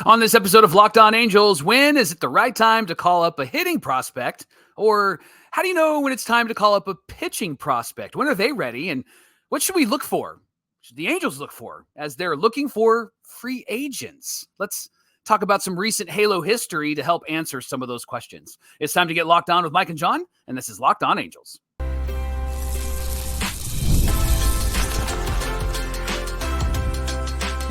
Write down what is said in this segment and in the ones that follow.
On this episode of Locked On Angels, when is it the right time to call up a hitting prospect? Or how do you know when it's time to call up a pitching prospect? When are they ready? And what should we look for? Should the Angels look for as they're looking for free agents? Let's talk about some recent Halo history to help answer some of those questions. It's time to get locked on with Mike and John, and this is Locked On Angels.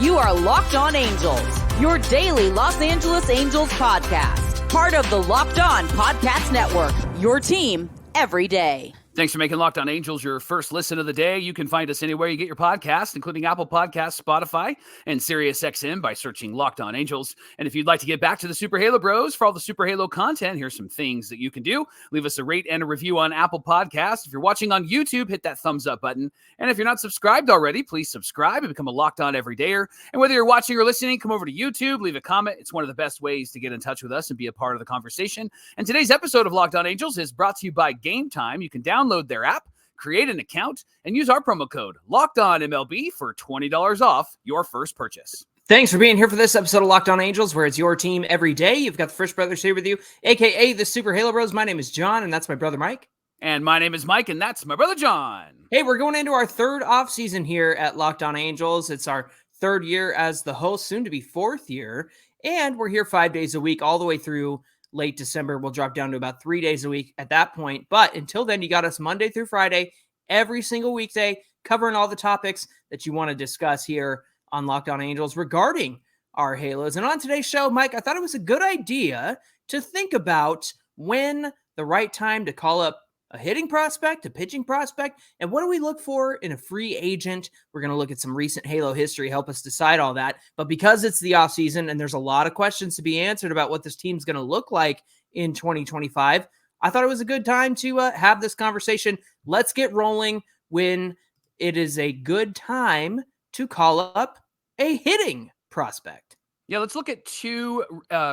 You are Locked On Angels, your daily Los Angeles Angels podcast. Part of the Locked On Podcast Network, your team every day. Thanks for making Locked On Angels your first listen of the day. You can find us anywhere you get your podcast, including Apple Podcasts, Spotify, and SiriusXM by searching Locked On Angels. And if you'd like to get back to the Super Halo Bros for all the Super Halo content, here's some things that you can do. Leave us a rate and a review on Apple Podcasts. If you're watching on YouTube, hit that thumbs up button. And if you're not subscribed already, please subscribe and become a Locked On Everydayer. And whether you're watching or listening, come over to YouTube, leave a comment. It's one of the best ways to get in touch with us and be a part of the conversation. And today's episode of Locked On Angels is brought to you by Gametime. You can download their app, create an account, and use our promo code LOCKEDONMLB for $20 off your first purchase. Thanks for being here for this episode of Locked On Angels, where it's your team every day. You've got the Frisch Brothers here with you, a.k.a. the Super Halo Bros. My name is John, and that's my brother Mike. And my name is Mike, and that's my brother John. Hey, we're going into our third offseason here at Locked On Angels. It's our third year as the host, soon to be fourth year, and we're here 5 days a week all the way through late December. We'll drop down to about 3 days a week at that point. But until then, you got us Monday through Friday, every single weekday, covering all the topics that you want to discuss here on Locked On Angels regarding our Halos. And on today's show, Mike, I thought it was a good idea to think about when the right time to call up a hitting prospect, a pitching prospect, and what do we look for in a free agent? We're going to look at some recent Halo history, help us decide all that. But because it's the offseason and there's a lot of questions to be answered about what this team's going to look like in 2025, I thought it was a good time to have this conversation. Let's get rolling when it is a good time to call up a hitting prospect. Yeah, let's look at two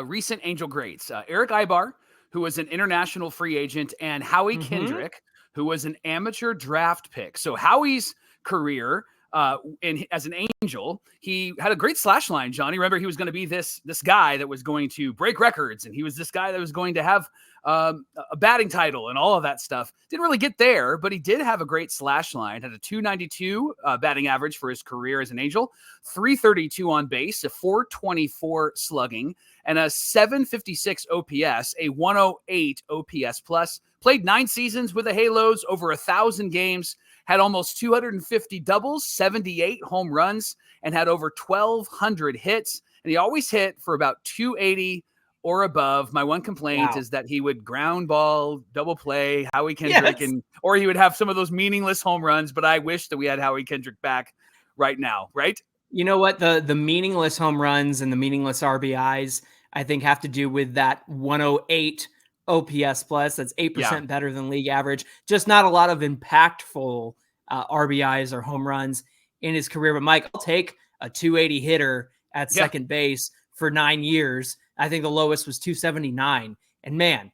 recent Angel greats. Erick Aybar, who was an international free agent, and Howie Kendrick, who was an amateur draft pick. So Howie's career as an Angel, he had a great slash line, Johnny. Remember, he was going to be this guy that was going to break records, and he was this guy that was going to have a batting title and all of that stuff. Didn't really get there, but he did have a great slash line, had a 292 batting average for his career as an Angel, 332 on base, a 424 slugging, and a 756 OPS, a 108 OPS plus. Played 9 seasons with the Halos, over 1,000 games, had almost 250 doubles, 78 home runs, and had over 1,200 hits. And he always hit for about 280 or above. My one complaint is that he would ground ball, double play, Howie Kendrick, or he would have some of those meaningless home runs. But I wish that we had Howie Kendrick back right now, right? You know what? The meaningless home runs and the meaningless RBIs, I think, have to do with that 108 OPS plus. That's 8% better than league average. Just not a lot of impactful RBIs or home runs in his career. But Mike, I'll take a 280 hitter at second base for 9 years. I think the lowest was 279. And man,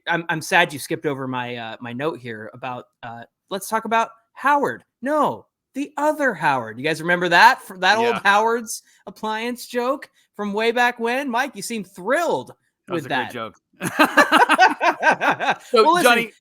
I'm sad you skipped over my my note here about let's talk about Howard. No, the other Howard. You guys remember that? That old Howard's appliance joke from way back when? Mike, you seem thrilled with that. That was a great joke. So, well, listen, Johnny,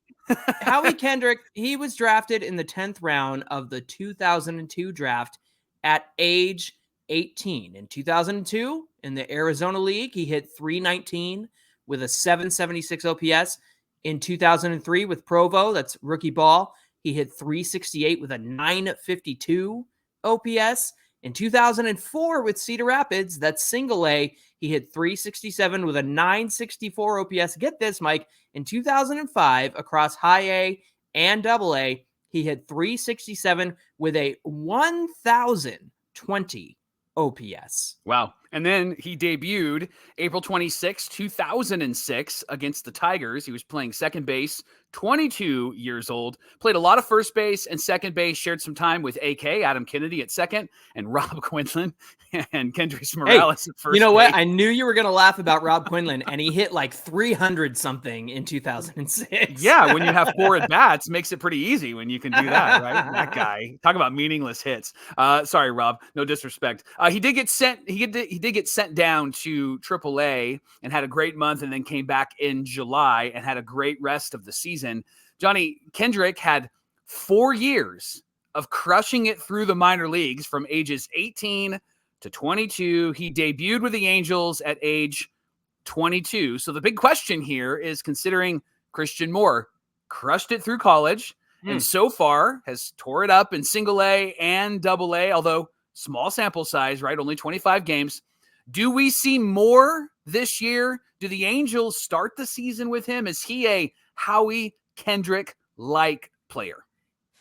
Howie Kendrick, he was drafted in the 10th round of the 2002 draft at age 18. In 2002, in the Arizona League, he hit 319 with a 776 OPS. In 2003 with Provo, that's rookie ball, he hit 368 with a 952 OPS. In 2004 with Cedar Rapids, that's single A, he hit 367 with a 964 OPS. Get this, Mike. In 2005, across high A and double A, he hit 367 with a 1,020 OPS. Wow. And then he debuted April 26, 2006 against the Tigers. He was playing second base, 22 years old, played a lot of first base and second base, shared some time with AK, Adam Kennedy at second, and Rob Quinlan and Kendrys Morales at first. You know base. what? I knew you were going to laugh about Rob Quinlan, and he hit like 300 something in 2006. Yeah, when you have 4 at bats, makes it pretty easy when you can do that, right? That guy. Talk about meaningless hits. Sorry, Rob. No disrespect. He did get sent. He did did get sent down to AAA and had a great month and then came back in July and had a great rest of the season. Johnny, Kendrick had 4 years of crushing it through the minor leagues from ages 18 to 22. He debuted with the Angels at age 22. So the big question here is, considering Christian Moore crushed it through college and so far has tore it up in single A and double A, although small sample size, right? Only 25 games. Do we see more this year? Do the Angels start the season with him? Is he a Howie Kendrick-like player?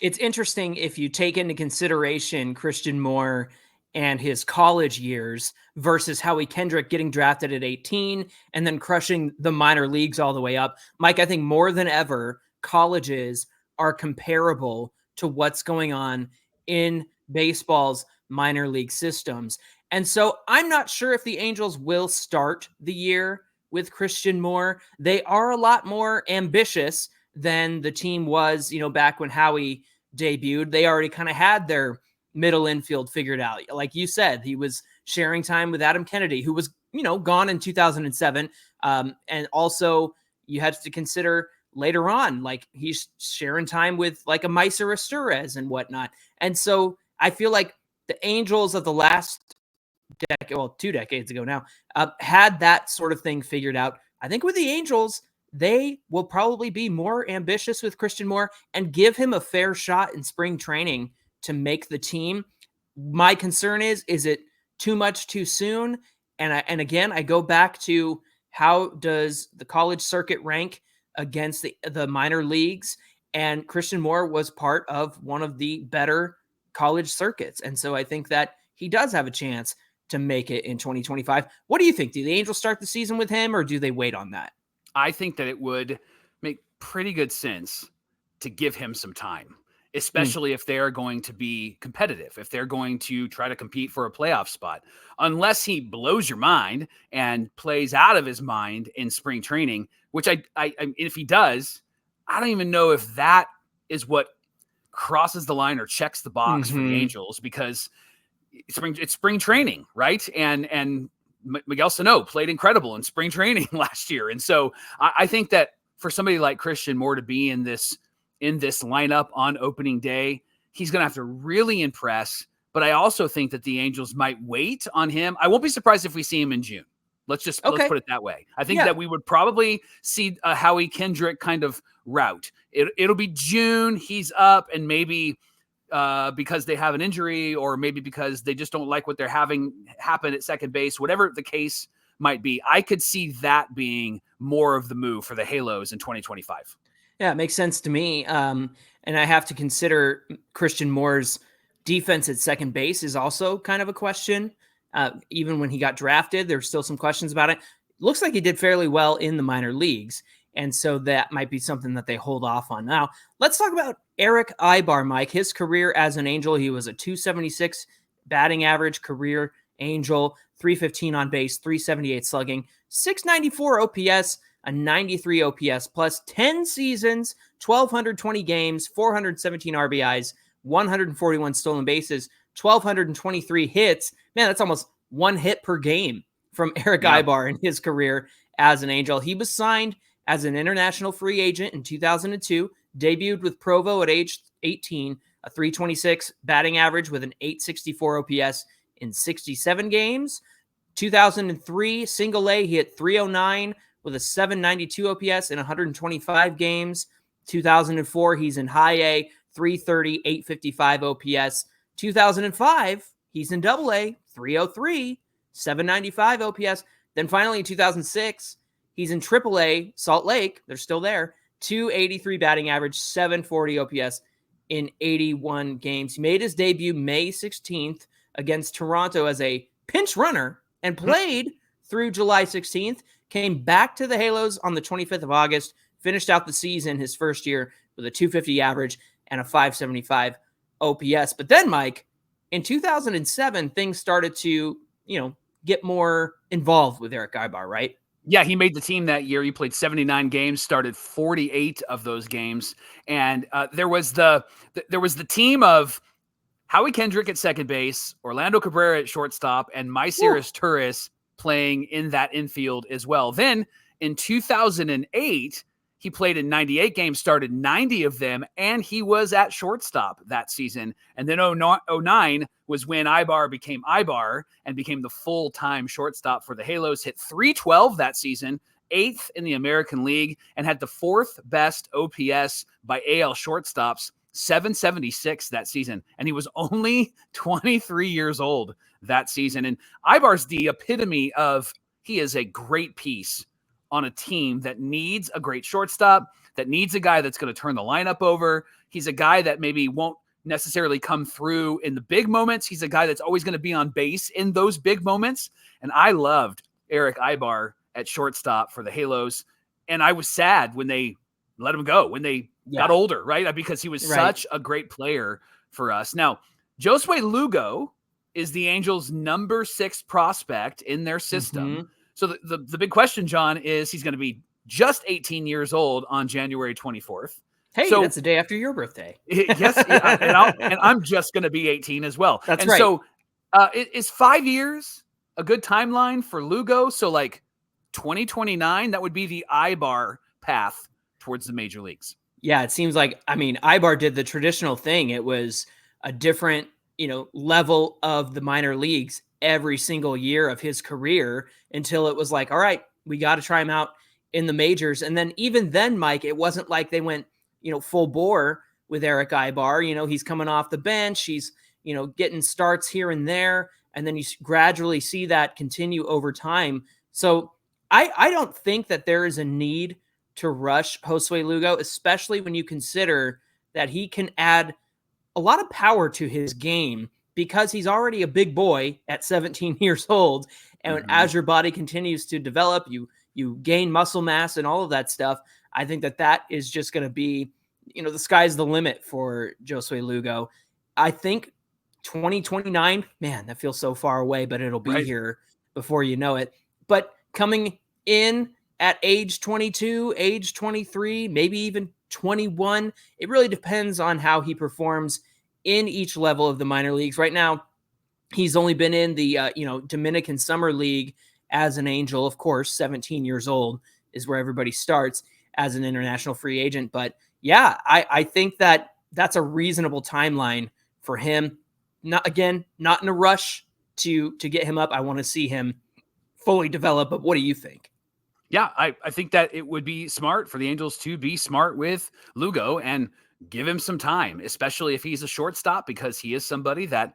It's interesting if you take into consideration Christian Moore and his college years versus Howie Kendrick getting drafted at 18 and then crushing the minor leagues all the way up. Mike, I think more than ever, colleges are comparable to what's going on in baseball's minor league systems. And so I'm not sure if the Angels will start the year with Christian Moore. They are a lot more ambitious than the team was, back when Howie debuted. They already kind of had their middle infield figured out. Like you said, he was sharing time with Adam Kennedy, who was, gone in 2007. And also you had to consider later on, like he's sharing time with like a Meiser Astures and whatnot. And so I feel like the Angels of the last decade, 2 decades ago now, had that sort of thing figured out. I think with the Angels, they will probably be more ambitious with Christian Moore and give him a fair shot in spring training to make the team. My concern is it too much too soon? And again, I go back to, how does the college circuit rank against the minor leagues? And Christian Moore was part of one of the better college circuits. And so I think that he does have a chance to make it in 2025. What do you think? Do the Angels start the season with him, or do they wait on that? I think that it would make pretty good sense to give him some time, especially if they're going to be competitive, if they're going to try to compete for a playoff spot, unless he blows your mind and plays out of his mind in spring training, which I if he does, I don't even know if that is what crosses the line or checks the box for the Angels, because it's spring training, right? And Miguel Sano played incredible in spring training last year. And so I think that for somebody like Christian Moore to be in this lineup on opening day, he's going to have to really impress. But I also think that the Angels might wait on him. I won't be surprised if we see him in June. Let's put it that way. I think that we would probably see a Howie Kendrick kind of route. It'll be June. He's up, and maybe because they have an injury, or maybe because they just don't like what they're having happen at second base, whatever the case might be. I could see that being more of the move for the Halos in 2025. Yeah, it makes sense to me. And I have to consider Christian Moore's defense at second base is also kind of a question. Even when he got drafted, there's still some questions about it. Looks like he did fairly well in the minor leagues. And so that might be something that they hold off on. Now, let's talk about Erick Aybar, Mike. His career as an Angel, he was a 276 batting average career Angel, 315 on base, 378 slugging, 694 OPS, a 93 OPS plus, 10 seasons, 1,220 games, 417 RBIs, 141 stolen bases, 1,223 hits. Man, that's almost 1 hit per game from Erick Aybar in his career as an Angel. He was signed as an international free agent in 2002, debuted with Provo at age 18, a 326 batting average with an 864 OPS in 67 games. 2003, single A, he hit 309 with a 792 OPS in 125 games. 2004, he's in high A, 330, 855 OPS. 2005, he's in double A, 303, 795 OPS. Then finally in 2006, he's in triple A, Salt Lake, they're still there, 283 batting average, 740 OPS in 81 games. He made his debut May 16th against Toronto as a pinch runner and played through July 16th, came back to the Halos on the 25th of August, finished out the season his first year with a 250 average and a 575 OPS. But then, Mike, in 2007, things started to, get more involved with Erick Aybar, right? Yeah, he made the team that year. He played 79 games, started 48 of those games. And there was the team of Howie Kendrick at second base, Orlando Cabrera at shortstop, and Myceris Turris playing in that infield as well. Then in 2008, he played in 98 games, started 90 of them, and he was at shortstop that season. And then 09 was when Ibar became Ibar and became the full-time shortstop for the Halos, hit .312 that season, 8th in the American League, and had the 4th best OPS by AL shortstops, 776 that season. And he was only 23 years old that season. And Ibar's the epitome of, he is a great piece on a team that needs a great shortstop, that needs a guy that's going to turn the lineup over. He's a guy that maybe won't necessarily come through in the big moments. He's a guy that's always going to be on base in those big moments. And I loved Erick Aybar at shortstop for the Halos. And I was sad when they let him go, when they got older, right? Because he was such a great player for us. Now, Josue Lugo is the Angels' number 6 prospect in their system. So the big question, John, is he's going to be just 18 years old on January 24th. Hey, so, that's the day after your birthday. Yes, and I'm just going to be 18 as well. That's right. So is 5 years a good timeline for Lugo? So like 2029, that would be the Ibar path towards the major leagues. Yeah, it seems like, I mean, Ibar did the traditional thing. It was a different, level of the minor leagues every single year of his career until it was like, all right, we got to try him out in the majors. And then even then, Mike, it wasn't like they went, full bore with Erick Aybar. He's coming off the bench. He's, getting starts here and there. And then you gradually see that continue over time. So I don't think that there is a need to rush Josue Lugo, especially when you consider that he can add a lot of power to his game because he's already a big boy at 17 years old. And as your body continues to develop, you gain muscle mass and all of that stuff. I think that is just going to be, the sky's the limit for Josue Lugo. I think 2029, man, that feels so far away, but it'll be here before you know it. But coming in at age 22, age 23, maybe even 21, it really depends on how he performs in each level of the minor leagues. Right now, he's only been in the Dominican Summer League as an Angel. Of course, 17 years old is where everybody starts as an international free agent. But yeah, I think that's a reasonable timeline for him. Not in a rush to get him up. I want to see him fully develop. But what do you think? Yeah, I think that it would be smart for the Angels to be smart with Lugo and give him some time, especially if he's a shortstop, because he is somebody that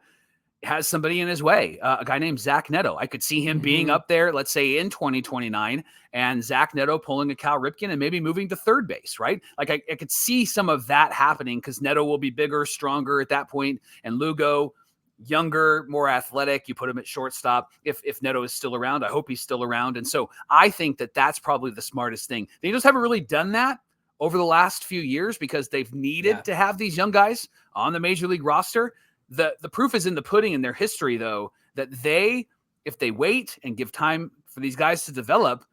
has somebody in his way, a guy named Zach Neto. I could see him being up there, let's say in 2029, and Zach Neto pulling a Cal Ripken and maybe moving to third base, right? Like I could see some of that happening because Neto will be bigger, stronger at that point, and Lugo, younger, more athletic. You put him at shortstop. If Neto is still around, I hope he's still around. And so I think that's probably the smartest thing. The Angels haven't really done that over the last few years because they've needed to have these young guys on the major league roster. The proof is in the pudding in their history, though, that if they wait and give time for these guys to develop,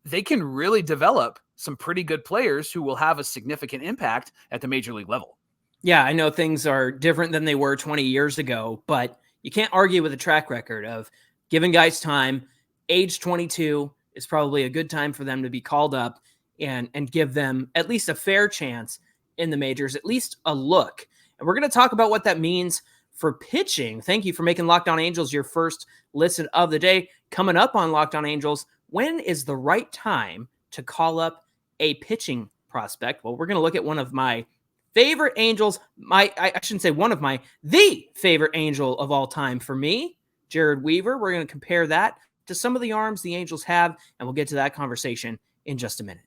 they can really develop some pretty good players who will have a significant impact at the major league level. Yeah, I know things are different than they were 20 years ago, but you can't argue with a track record of giving guys time. Age 22 is probably a good time for them to be called up and give them at least a fair chance in the majors, at least a look. And we're going to talk about what that means for pitching. Thank you for making Locked On Angels your first listen of the day. Coming up on Locked On Angels, when is the right time to call up a pitching prospect? Well, we're going to look at one of my favorite Angels, I shouldn't say one of the favorite Angel of all time for me, Jered Weaver. We're going to compare that to some of the arms the Angels have, and we'll get to that conversation in just a minute.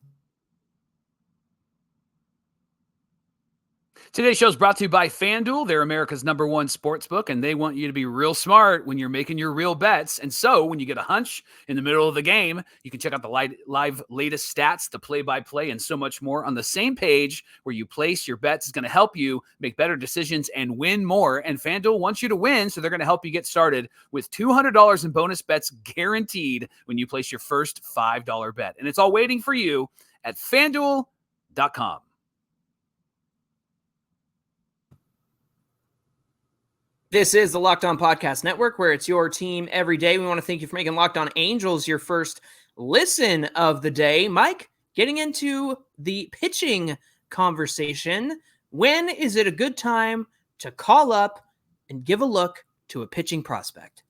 Today's show is brought to you by FanDuel. They're America's #1 sportsbook, and they want you to be real smart when you're making your real bets. And so when you get a hunch in the middle of the game, you can check out the live latest stats, the play-by-play, and so much more on the same page where you place your bets. Is going to help you make better decisions and win more. And FanDuel wants you to win, so they're going to help you get started with $200 in bonus bets guaranteed when you place your first $5 bet. And it's all waiting for you at FanDuel.com. This is the Locked On Podcast Network, where it's your team every day. We want to thank you for making Locked On Angels your first listen of the day. Mike, getting into the pitching conversation, when is it a good time to call up and give a look to a pitching prospect?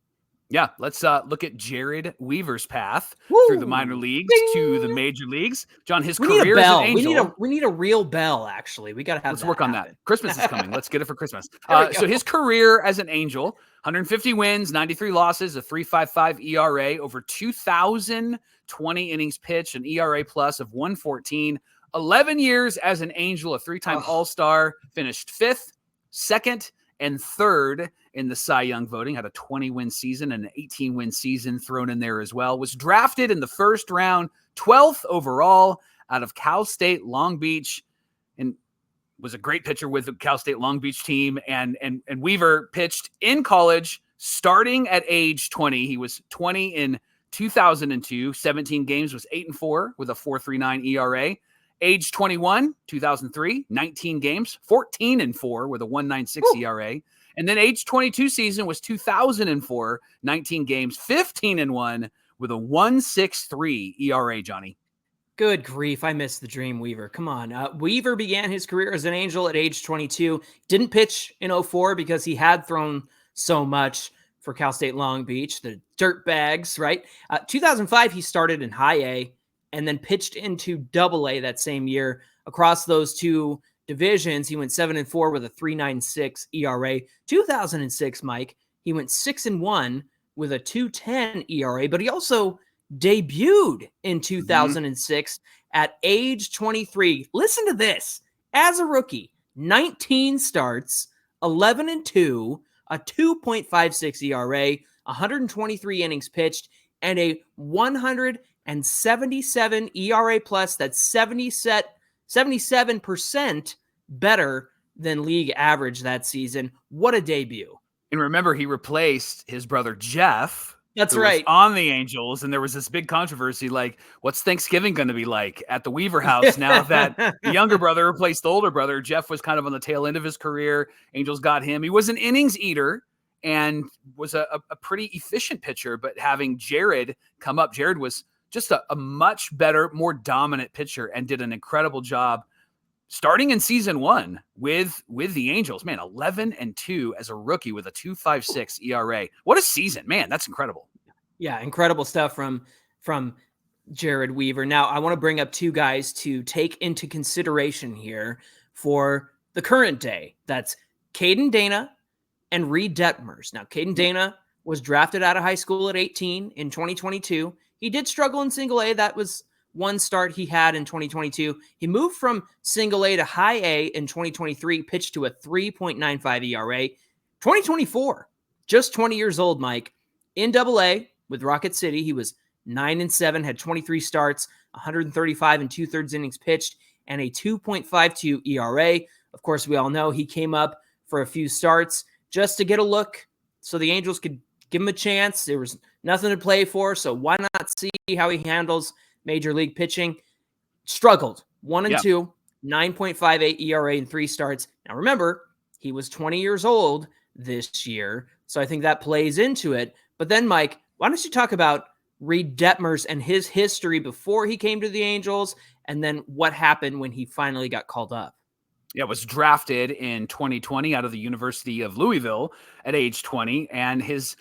Yeah, let's look at Jered Weaver's path Woo! through the minor leagues to the major leagues. John, his We need career a as bell. an Angel. We need a real bell, actually. We got to have Let's that work on happen. that. Christmas is coming. Let's get it for Christmas. There we go. So his career as an Angel, 150 wins, 93 losses, a 3.55 ERA, over 2,020 innings pitched, an ERA plus of 114, 11 years as an Angel, a three-time All-Star, finished 5th, 2nd, and 3rd in the Cy Young voting, had a 20-win season and an 18-win season thrown in there as well. Was drafted in the first round, 12th overall out of Cal State Long Beach, and was a great pitcher with the Cal State Long Beach team. And Weaver pitched in college, starting at age 20. He was 20 in 2002, 17 games, was 8-4 with a 4.39 ERA. Age 21, 2003, 19 games, 14-4 with a 1.96 ERA. And then age 22 season was 2004, 19 games, 15-1 with a 1.63 ERA, Johnny. Good grief. I missed the dream, Weaver. Come on. Weaver began his career as an Angel at age 22. Didn't pitch in 04 because he had thrown so much for Cal State Long Beach, the dirt bags, right? 2005, he started in high A and then pitched into double A that same year. Across those two divisions, he went 7-4 with a 3.96 ERA. 2006, Mike, he went 6-1 with a 2.10 ERA, but he also debuted in 2006 at age 23. Listen to this. As a rookie, 19 starts, 11-2, a 2.56 ERA, 123 innings pitched, and a 177 ERA plus. That's 77% better than league average that season. What a debut. And remember, he replaced his brother Jeff. That's right. On the Angels, and there was this big controversy, like, what's Thanksgiving going to be like at the Weaver house now that the younger brother replaced the older brother? Jeff was kind of on the tail end of his career. Angels got him. He was an innings eater and was a pretty efficient pitcher, but having Jered come up, Jered was just a much better, more dominant pitcher and did an incredible job starting in season 1 with the Angels. Man, 11-2 as a rookie with a 2.56 ERA. What a season, man. That's incredible. Yeah, incredible stuff from Jered Weaver. Now, I want to bring up two guys to take into consideration here for the current day. That's Caden Dana and Reed Detmers. Now, Caden Dana was drafted out of high school at 18 in 2022. He did struggle in single A. That was one start he had in 2022. He moved from single A to high A in 2023, pitched to a 3.95 ERA. 2024, just 20 years old, Mike. In double A with Rocket City, he was 9-7, had 23 starts, 135 and 2/3 innings pitched, and a 2.52 ERA. Of course, we all know he came up for a few starts just to get a look so the Angels could give him a chance. There was nothing to play for, so why not see how he handles major league pitching? Struggled 1-2, 9.58 ERA in 3 starts. Now remember, he was 20 years old this year, so I think that plays into it. But then, Mike, why don't you talk about Reed Detmers and his history before he came to the Angels, and then what happened when he finally got called up? Yeah, was drafted in 2020 out of the University of Louisville at age 20, and his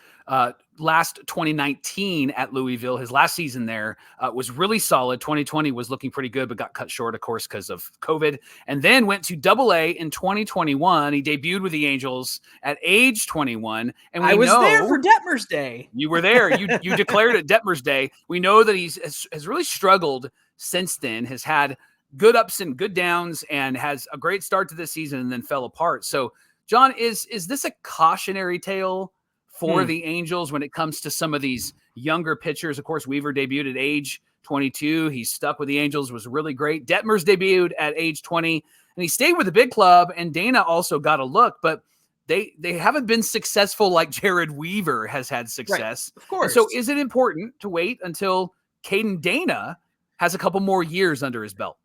last 2019 at Louisville, his last season there was really solid. 2020 was looking pretty good, but got cut short, of course, because of COVID, and then went to Double A in 2021. He debuted with the Angels at age 21, and I was there for Detmers Day. You were there. You declared it Detmers Day. We know that has really struggled since then. Has had good ups and good downs, and has a great start to this season and then fell apart. So, John, is this a cautionary tale for the Angels when it comes to some of these younger pitchers? Of course, Weaver debuted at age 22. He stuck with the Angels, was really great. Detmers debuted at age 20, and he stayed with the big club, and Dana also got a look, but they haven't been successful like Jered Weaver has had success. Right, of course. And so is it important to wait until Caden Dana has a couple more years under his belt?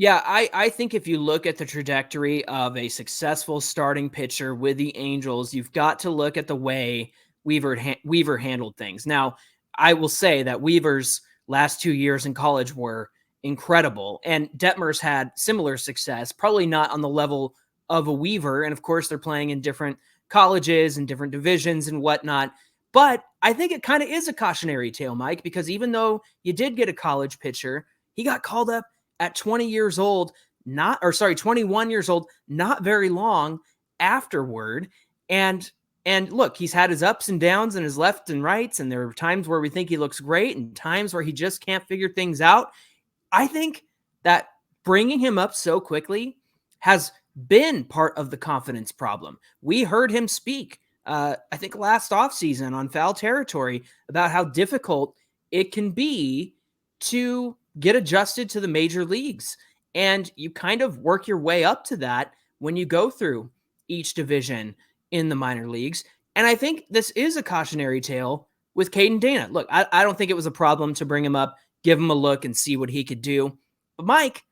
Yeah, I think if you look at the trajectory of a successful starting pitcher with the Angels, you've got to look at the way Weaver handled things. Now, I will say that Weaver's last 2 years in college were incredible, and Detmers had similar success, probably not on the level of a Weaver. And of course, they're playing in different colleges and different divisions and whatnot. But I think it kind of is a cautionary tale, Mike, because even though you did get a college pitcher, he got called up at 20 years old, 21 years old, not very long afterward. And look, he's had his ups and downs and his lefts and rights, and there are times where we think he looks great and times where he just can't figure things out. I think that bringing him up so quickly has been part of the confidence problem. We heard him speak, I think last offseason on Foul Territory, about how difficult it can be to get adjusted to the major leagues. And you kind of work your way up to that when you go through each division in the minor leagues. And I think this is a cautionary tale with Caden Dana. Look, I don't think it was a problem to bring him up, give him a look and see what he could do. But Mike,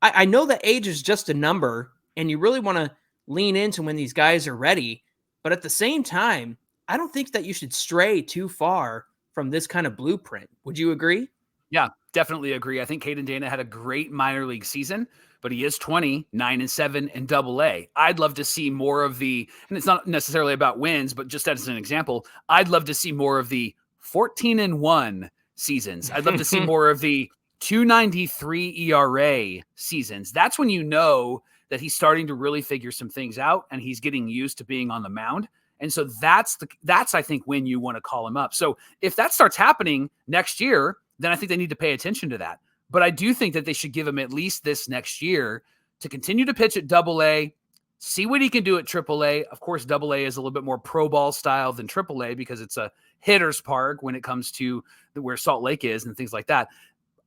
I know that age is just a number and you really want to lean into when these guys are ready. But at the same time, I don't think that you should stray too far from this kind of blueprint. Would you agree? Yeah, definitely agree. I think Caden Dana had a great minor league season, but he is 29-7 in Double-A. I'd love to see more of the, and it's not necessarily about wins, but just as an example, I'd love to see more of the 14-1 seasons. I'd love to see more of the 2.93 ERA seasons. That's when you know that he's starting to really figure some things out and he's getting used to being on the mound. And so that's I think when you want to call him up. So if that starts happening next year, then I think they need to pay attention to that. But I do think that they should give him at least this next year to continue to pitch at Double-A, see what he can do at Triple-A. Of course, Double-A is a little bit more pro ball style than Triple-A because it's a hitter's park when it comes to where Salt Lake is and things like that.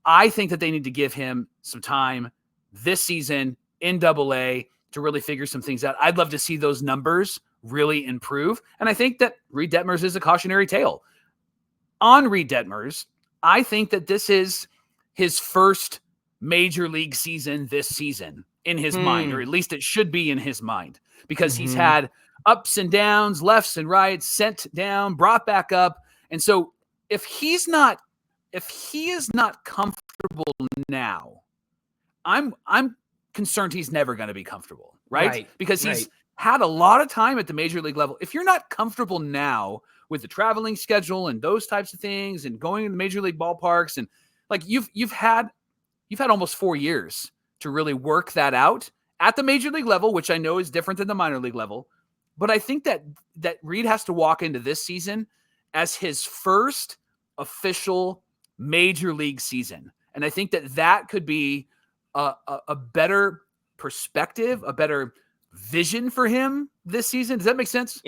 I think that they need to give him some time this season in Double-A to really figure some things out. I'd love to see those numbers really improve. And I think that Reed Detmers is a cautionary tale. On Reed Detmers, I think that this is his first major league season this season in his mind, or at least it should be in his mind, because he's had ups and downs, lefts and rights, sent down, brought back up. And so if he is not comfortable now, I'm concerned he's never going to be comfortable, right? Because he's had a lot of time at the major league level. If you're not comfortable now with the traveling schedule and those types of things and going to the major league ballparks, and like you've had almost 4 years to really work that out at the major league level, which I know is different than the minor league level. But I think that Reed has to walk into this season as his first official major league season. And I think that could be a better perspective, a better vision for him this season. Does that make sense?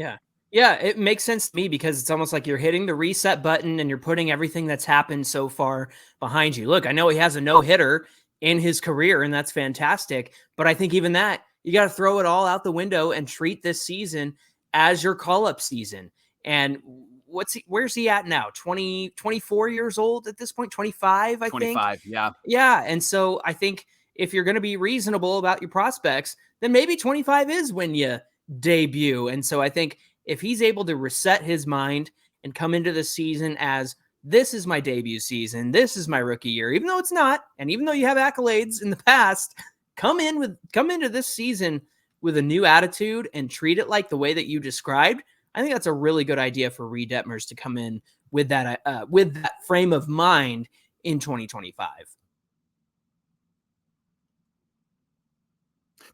Yeah, it makes sense to me because it's almost like you're hitting the reset button and you're putting everything that's happened so far behind you. Look, I know he has a no-hitter in his career, and that's fantastic. But I think even that, you got to throw it all out the window and treat this season as your call-up season. And where's he at now? 24 years old at this point? 25, I think? 25, yeah. Yeah, and so I think if you're going to be reasonable about your prospects, then maybe 25 is when you debut. And so I think if he's able to reset his mind and come into the season as, this is my debut season, this is my rookie year, even though it's not, and even though you have accolades in the past, come into this season with a new attitude and treat it like the way that you described. I think that's a really good idea for Reed Detmers to come in with that frame of mind in 2025.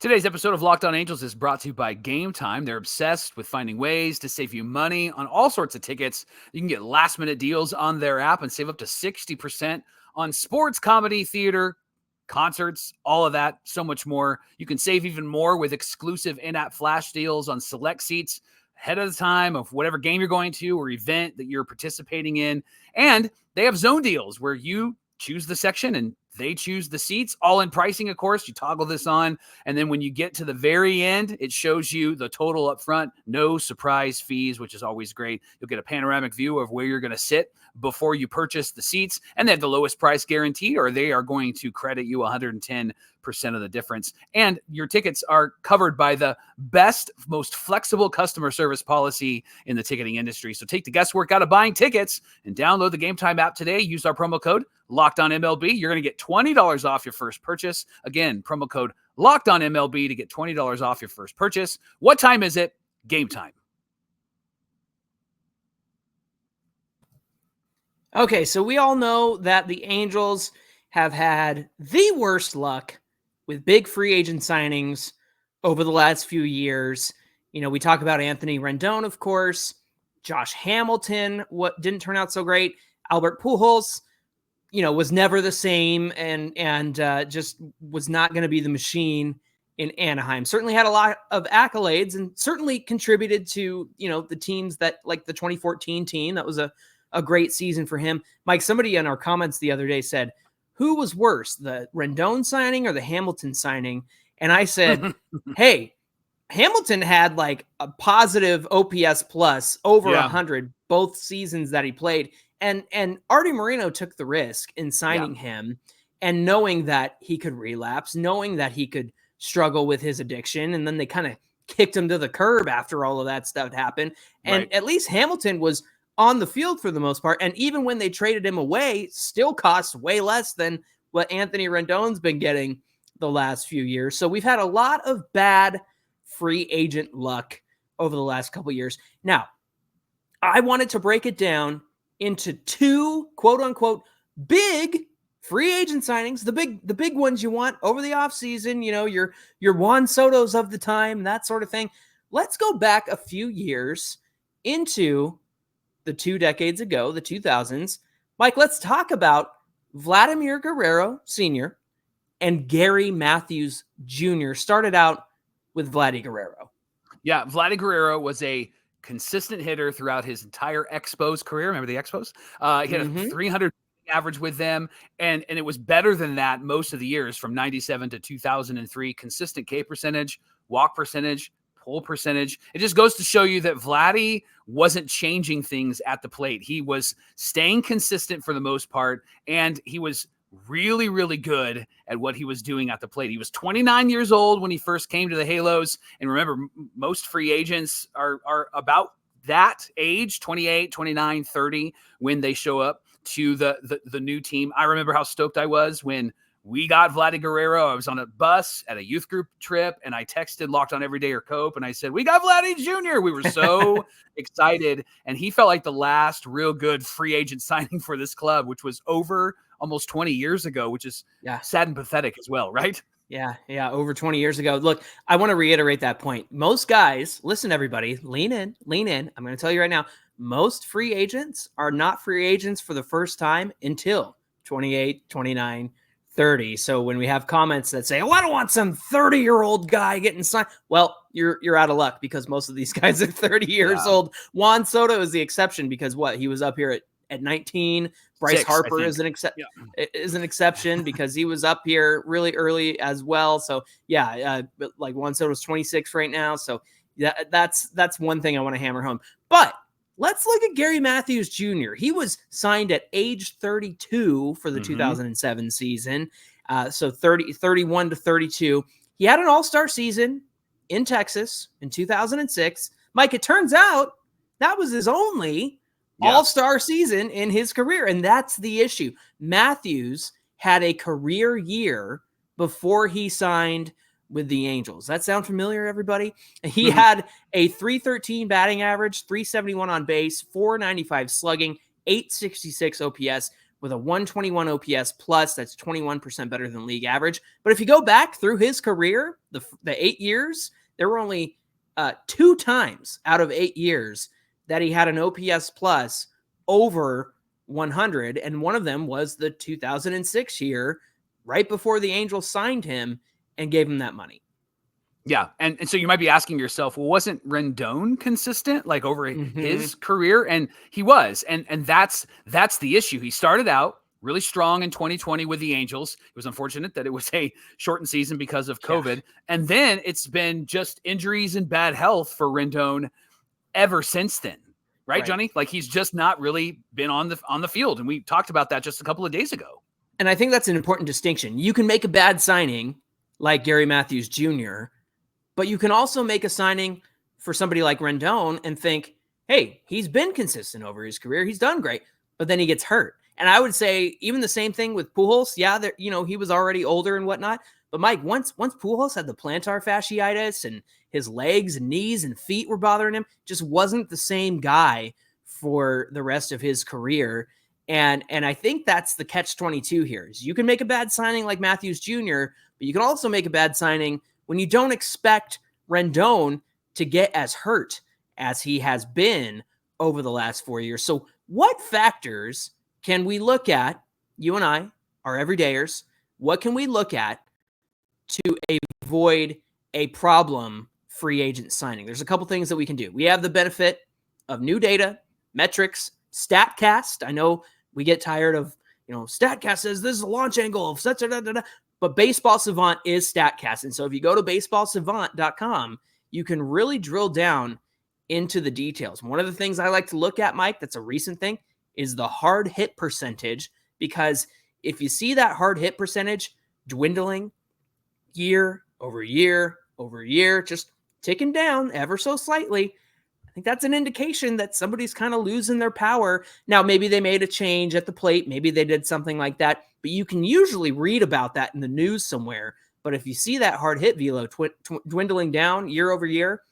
Today's episode of Locked On Angels is brought to you by Gametime. They're obsessed with finding ways to save you money on all sorts of tickets. You can get last-minute deals on their app and save up to 60% on sports, comedy, theater, concerts, all of that, so much more. You can save even more with exclusive in-app flash deals on select seats ahead of the time of whatever game you're going to or event that you're participating in. And they have zone deals where you choose the section and they choose the seats, all in pricing, of course. You toggle this on, and then when you get to the very end, it shows you the total up front, no surprise fees, which is always great. You'll get a panoramic view of where you're going to sit before you purchase the seats, and they have the lowest price guarantee, or they are going to credit you 110% of the difference. And your tickets are covered by the best, most flexible customer service policy in the ticketing industry. So take the guesswork out of buying tickets and download the Gametime app today. Use our promo code LockedOnMLB. You're going to get $20 off your first purchase. Again, promo code LockedOnMLB to get $20 off your first purchase. What time is it? Game time. Okay, so we all know that the Angels have had the worst luck with big free agent signings over the last few years. You know, we talk about Anthony Rendon, of course, Josh Hamilton, what didn't turn out so great. Albert Pujols, you know, was never the same and just was not going to be the machine in Anaheim. Certainly had a lot of accolades and certainly contributed to, you know, the teams that, like the 2014 team, that was a great season for him. Mike, somebody in our comments the other day said, who was worse, the Rendon signing or the Hamilton signing? And I said, hey, Hamilton had like a positive OPS plus over 100 both seasons that he played. And Artie Moreno took the risk in signing him and knowing that he could relapse, knowing that he could struggle with his addiction. And then they kind of kicked him to the curb after all of that stuff happened. And at least Hamilton was on the field for the most part. And even when they traded him away, still costs way less than what Anthony Rendon's been getting the last few years. So we've had a lot of bad free agent luck over the last couple of years. Now, I wanted to break it down into two quote unquote big free agent signings, the big ones you want over the offseason, you know, your Juan Soto's of the time, that sort of thing. Let's go back a few years into the 2 decades ago, the 2000s. Mike, let's talk about Vladimir Guerrero Sr. and Gary Matthews Jr. Started out with Vladdy Guerrero. Yeah, Vladdy Guerrero was a consistent hitter throughout his entire Expos career. Remember the Expos? He had a 300 average with them, and it was better than that most of the years from 97 to 2003. Consistent K percentage, walk percentage, pull percentage. It just goes to show you that Vladdy wasn't changing things at the plate. He was staying consistent for the most part, and he was really, really good at what he was doing at the plate. He was 29 years old when he first came to the Halos. And remember, most free agents are about that age, 28, 29, 30, when they show up to the new team. I remember how stoked I was when we got Vladdy Guerrero. I was on a bus at a youth group trip, and I texted Locked On Everyday or Cope, and I said, we got Vladdy Jr. We were so excited, and he felt like the last real good free agent signing for this club, which was over almost 20 years ago, which is sad and pathetic as well, right? Yeah, over 20 years ago. Look, I want to reiterate that point. Most guys, listen, everybody, lean in. I'm going to tell you right now, most free agents are not free agents for the first time until 28, 29, 30. So when we have comments that say, oh, I don't want some 30-year-old guy getting signed. Well, you're out of luck because most of these guys are 30 years old. Juan Soto is the exception because he was up here at 19. Bryce Harper is an exception because he was up here really early as well. So but like Juan Soto's 26 right now. So that's one thing I want to hammer home. But let's look at Gary Matthews Jr. He was signed at age 32 for the 2007 season. So 31 to 32. He had an all-star season in Texas in 2006. Mike, it turns out that was his only all-star season in his career. And that's the issue. Matthews had a career year before he signed with the Angels. That sound familiar, everybody? He had a 313 batting average, 371 on base, 495 slugging, 866 OPS with a 121 OPS plus. That's 21% better than league average. But if you go back through his career, the 8 years, there were only 2 times out of 8 years that he had an OPS plus over 100. And one of them was the 2006 year, right before the Angels signed him and gave him that money. Yeah. And so you might be asking yourself, well, wasn't Rendon consistent like over his career? And he was. And that's the issue. He started out really strong in 2020 with the Angels. It was unfortunate that it was a shortened season because of COVID. And then it's been just injuries and bad health for Rendon ever since then. Right, Johnny? Like he's just not really been on the field. And we talked about that just a couple of days ago. And I think that's an important distinction. You can make a bad signing like Gary Matthews Jr., but you can also make a signing for somebody like Rendon and think, hey, he's been consistent over his career. He's done great, but then he gets hurt. And I would say even the same thing with Pujols. Yeah, he was already older and whatnot. But Mike, once Pujols had the plantar fasciitis and his legs and knees and feet were bothering him, just wasn't the same guy for the rest of his career. And I think that's the catch-22 here. Is you can make a bad signing like Matthews Jr., but you can also make a bad signing when you don't expect Rendon to get as hurt as he has been over the last 4 years. So what factors can we look at, you and I, our everydayers, what can we look at to avoid a problem free agent signing? There's a couple things that we can do. We have the benefit of new data, metrics, StatCast. I know we get tired of, StatCast says this is a launch angle of such a but Baseball Savant is StatCast. And so if you go to baseballsavant.com, you can really drill down into the details. One of the things I like to look at, Mike, that's a recent thing, is the hard hit percentage, because if you see that hard hit percentage dwindling year over year over year, just ticking down ever so slightly, I think that's an indication that somebody's kind of losing their power. Now, maybe they made a change at the plate. Maybe they did something like that, but you can usually read about that in the news somewhere. But if you see that hard hit velo dwindling down year over year,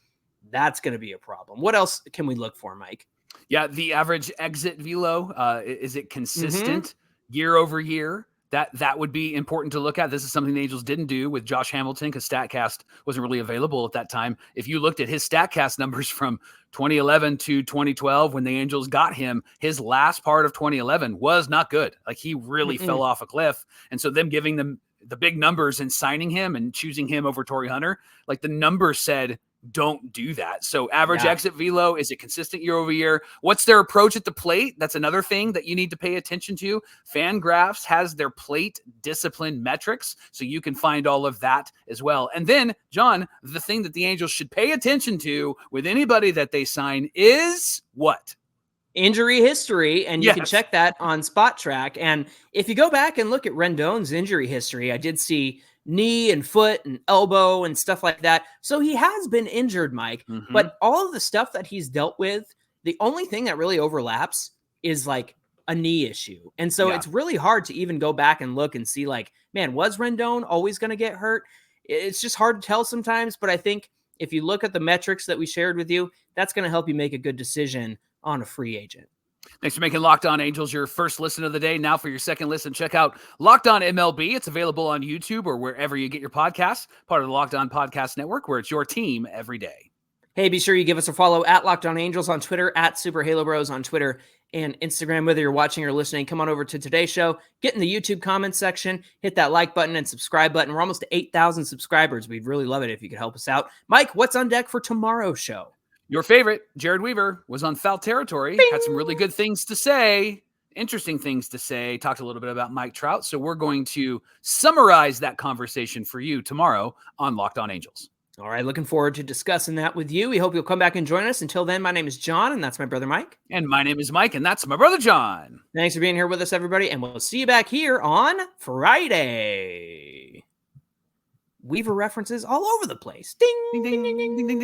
that's going to be a problem. What else can we look for, Mike? Yeah, the average exit velo, is it consistent year over year? That would be important to look at. This is something the Angels didn't do with Josh Hamilton because StatCast wasn't really available at that time. If you looked at his StatCast numbers from 2011 to 2012 when the Angels got him, his last part of 2011 was not good. Like, he really fell off a cliff. And so them giving them the big numbers and signing him and choosing him over Torrey Hunter, like, the numbers said, don't do that. So average exit velo, is it consistent year over year? What's their approach at the plate? That's another thing that you need to pay attention to. FanGraphs has their plate discipline metrics, so you can find all of that as well. And then, John, the thing that the Angels should pay attention to with anybody that they sign is what? Injury history, and you can check that on Spot Track. And if you go back and look at Rendon's injury history, I did see knee and foot and elbow and stuff like that. So he has been injured, Mike, but all of the stuff that he's dealt with, the only thing that really overlaps is like a knee issue. And so it's really hard to even go back and look and see, like, man, was Rendon always going to get hurt? It's just hard to tell sometimes, but I think if you look at the metrics that we shared with you, that's going to help you make a good decision on a free agent. Thanks for making Locked On Angels your first listen of the day. Now for your second listen, check out Locked On MLB. It's available on YouTube or wherever you get your podcasts, part of the Locked On Podcast Network, where it's your team every day. Hey, be sure you give us a follow at Locked On Angels on Twitter, at Super Halo Bros on Twitter and Instagram. Whether you're watching or listening, come on over to today's show, get in the YouTube comments section, hit that like button and subscribe button. We're almost to 8,000 subscribers. We'd really love it if you could help us out. Mike, what's on deck for tomorrow's show? Your favorite, Jered Weaver, was on Foul Territory, Bing! Had some really good things to say, interesting things to say, talked a little bit about Mike Trout. So we're going to summarize that conversation for you tomorrow on Locked On Angels. All right, looking forward to discussing that with you. We hope you'll come back and join us. Until then, my name is John, and that's my brother Mike. And my name is Mike, and that's my brother John. Thanks for being here with us, everybody, and we'll see you back here on Friday. Weaver references all over the place. Ding, ding, ding, ding, ding, ding.